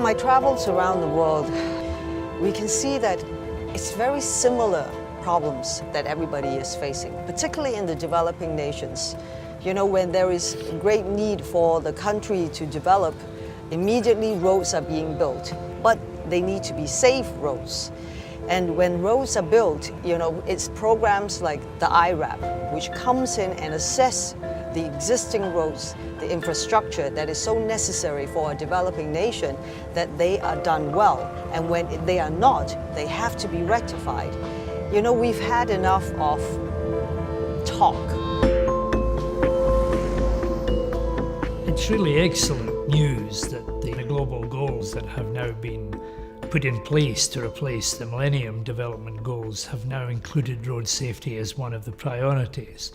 my travels around the world, we can see that it's very similar problems that everybody is facing, particularly in the developing nations. You know, when there is great need for the country to develop, immediately roads are being built, but they need to be safe roads. And when roads are built, you know, it's programs like the IRAP, which comes in and assess the existing roads, the infrastructure that is so necessary for a developing nation, that they are done well. And when they are not, they have to be rectified. You know, we've had enough of talk. It's really excellent news that the global goals that have now been put in place to replace the Millennium Development Goals have now included road safety as one of the priorities.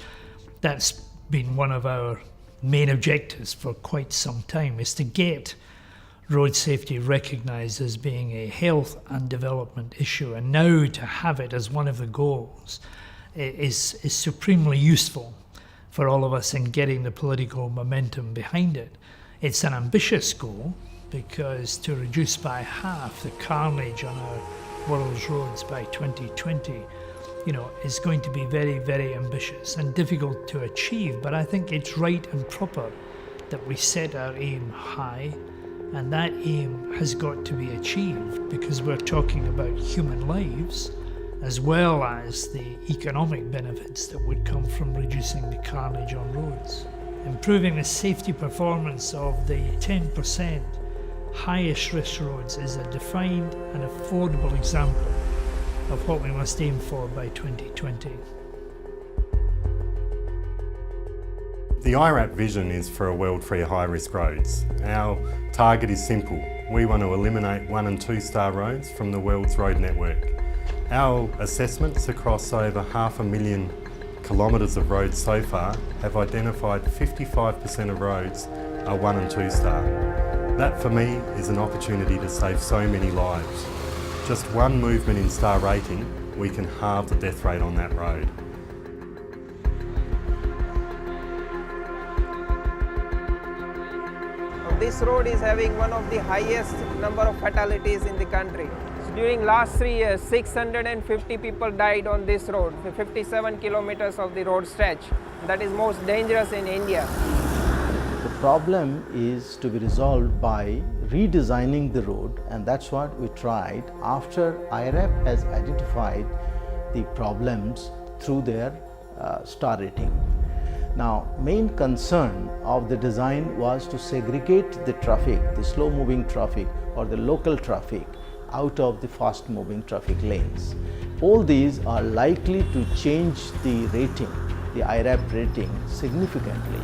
That's been one of our main objectives for quite some time, is to get road safety recognised as being a health and development issue, and now to have it as one of the goals is supremely useful for all of us in getting the political momentum behind it. It's an ambitious goal, because to reduce by half the carnage on our world's roads by 2020, you know, is going to be very, very ambitious and difficult to achieve. But I think it's right and proper that we set our aim high, and that aim has got to be achieved, because we're talking about human lives as well as the economic benefits that would come from reducing the carnage on roads. Improving the safety performance of the 10% highest risk roads is a defined and affordable example of what we must aim for by 2020. The IRAP vision is for a world free of high-risk roads. Our target is simple. We want to eliminate 1- and 2-star roads from the world's road network. Our assessments across over 500,000 kilometres of roads so far have identified 55% of roads are 1- and 2-star. That for me is an opportunity to save so many lives. Just one movement in star rating, we can halve the death rate on that road. This road is having one of the highest number of fatalities in the country. So during last 3 years, 650 people died on this road, 57 kilometers of the road stretch. That is most dangerous in India. The problem is to be resolved by redesigning the road, and that's what we tried after IRAP has identified the problems through their star rating. Now, main concern of the design was to segregate the traffic, the slow moving traffic or the local traffic, out of the fast moving traffic lanes. All these are likely to change the rating, the IRAP rating, significantly.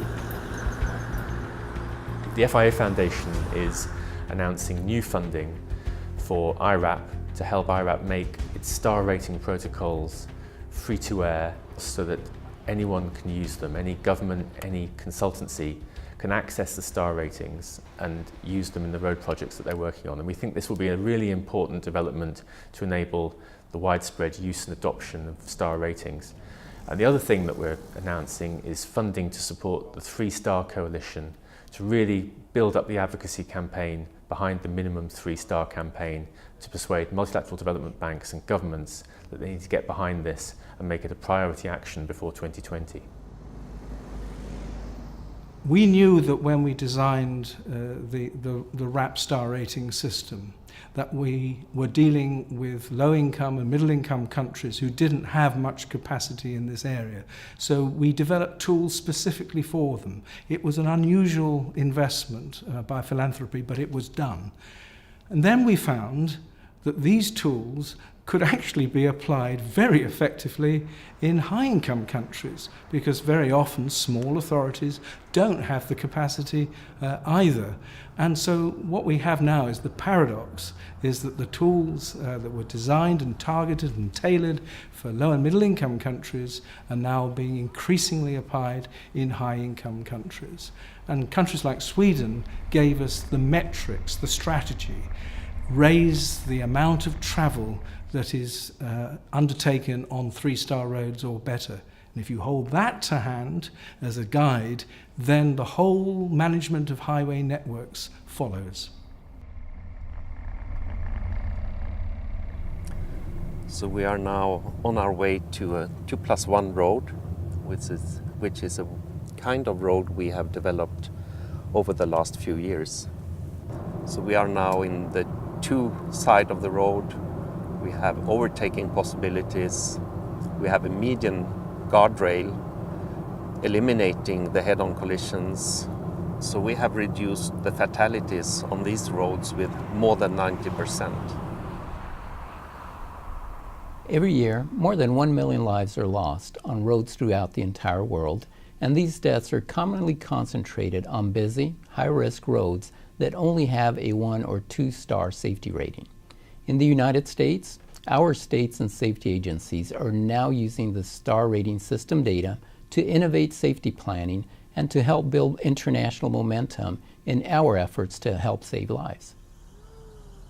The FIA Foundation is announcing new funding for IRAP to help IRAP make its star rating protocols free to air, so that anyone can use them. Any government, any consultancy can access the star ratings and use them in the road projects that they're working on. And we think this will be a really important development to enable the widespread use and adoption of star ratings. And the other thing that we're announcing is funding to support the 3-Star Coalition, to really build up the advocacy campaign behind the minimum 3-star campaign, to persuade multilateral development banks and governments that they need to get behind this and make it a priority action before 2020. We knew that when we designed the RAP star rating system, that we were dealing with low-income and middle-income countries who didn't have much capacity in this area. So we developed tools specifically for them. It was an unusual investment by philanthropy, but it was done. And then we found that these tools could actually be applied very effectively in high-income countries, because very often small authorities don't have the capacity either. And so what we have now is the paradox, is that the tools that were designed and targeted and tailored for low and middle-income countries are now being increasingly applied in high-income countries. And countries like Sweden gave us the metrics, the strategy, raise the amount of travel that is undertaken on 3-star roads or better. And if you hold that to hand as a guide, then the whole management of highway networks follows. So we are now on our way to a 2+1 road, which is a kind of road we have developed over the last few years. So we are now in the 2 side of the road. We have overtaking possibilities. We have a median guardrail eliminating the head-on collisions. So we have reduced the fatalities on these roads with more than 90%. Every year, more than 1 million lives are lost on roads throughout the entire world, and these deaths are commonly concentrated on busy, high-risk roads that only have a 1 or 2 star safety rating. In the United States, our states and safety agencies are now using the star rating system data to innovate safety planning and to help build international momentum in our efforts to help save lives.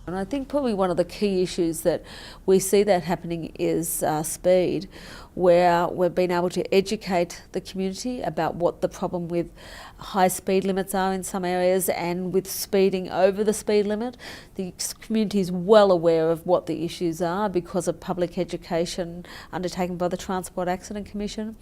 And I think probably one of the key issues that we see that happening is speed, where we've been able to educate the community about what the problem with high speed limits are in some areas and with speeding over the speed limit. The community is well aware of what the issues are because of public education undertaken by the Transport Accident Commission.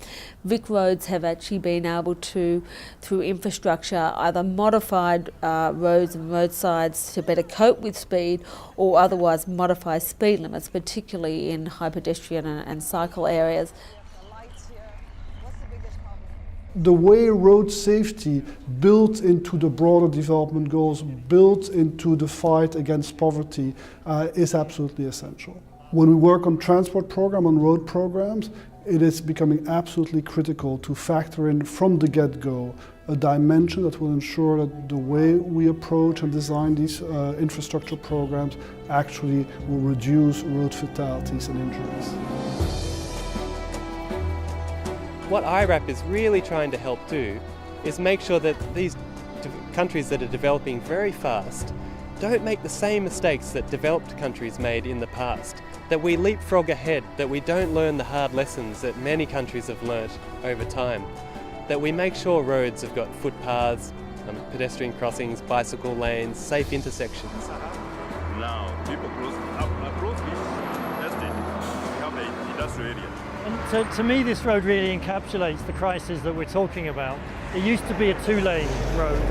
Vic roads have actually been able to, through infrastructure, either modified roads and roadsides to better cope with speed or otherwise modify speed limits, particularly in high pedestrian and cycle areas. The way road safety built into the broader development goals, built into the fight against poverty is absolutely essential. When we work on transport program, on road programs, it is becoming absolutely critical to factor in from the get-go a dimension that will ensure that the way we approach and design these infrastructure programs actually will reduce road fatalities and injuries. What IRAP is really trying to help do is make sure that these countries that are developing very fast don't make the same mistakes that developed countries made in the past, that we leapfrog ahead, that we don't learn the hard lessons that many countries have learnt over time, that we make sure roads have got footpaths, pedestrian crossings, bicycle lanes, safe intersections. Now, people approach this estate, we have an industrial area. And so to me this road really encapsulates the crisis that we're talking about. It used to be a 2-lane road.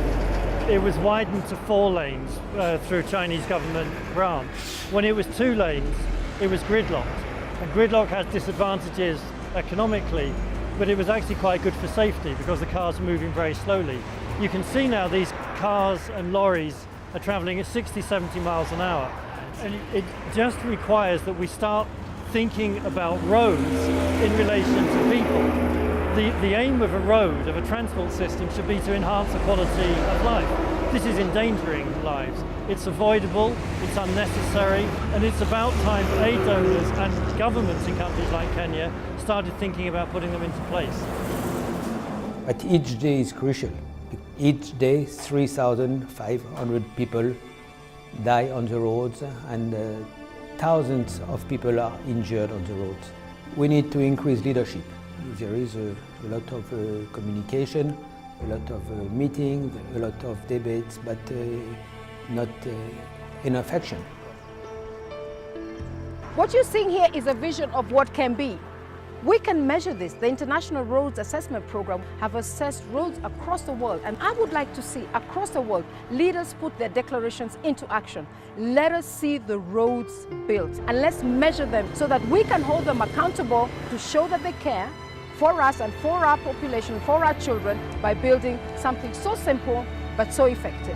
It was widened to 4 lanes through Chinese government grant. When it was 2 lanes, it was gridlocked. And gridlock has disadvantages economically, but it was actually quite good for safety because the cars are moving very slowly. You can see now these cars and lorries are traveling at 60, 70 miles an hour. And it just requires that we start thinking about roads in relation to people. The aim of a road, of a transport system, should be to enhance the quality of life. This is endangering lives. It's avoidable, it's unnecessary, and it's about time aid donors and governments in countries like Kenya started thinking about putting them into place. But each day is crucial. Each day, 3,500 people die on the roads, and thousands of people are injured on the roads. We need to increase leadership. There is a lot of communication, a lot of meetings, a lot of debates, but not enough action. What you're seeing here is a vision of what can be. We can measure this. The International Roads Assessment Program have assessed roads across the world, and I would like to see across the world leaders put their declarations into action. Let us see the roads built and let's measure them so that we can hold them accountable to show that they care for us and for our population, for our children, by building something so simple but so effective.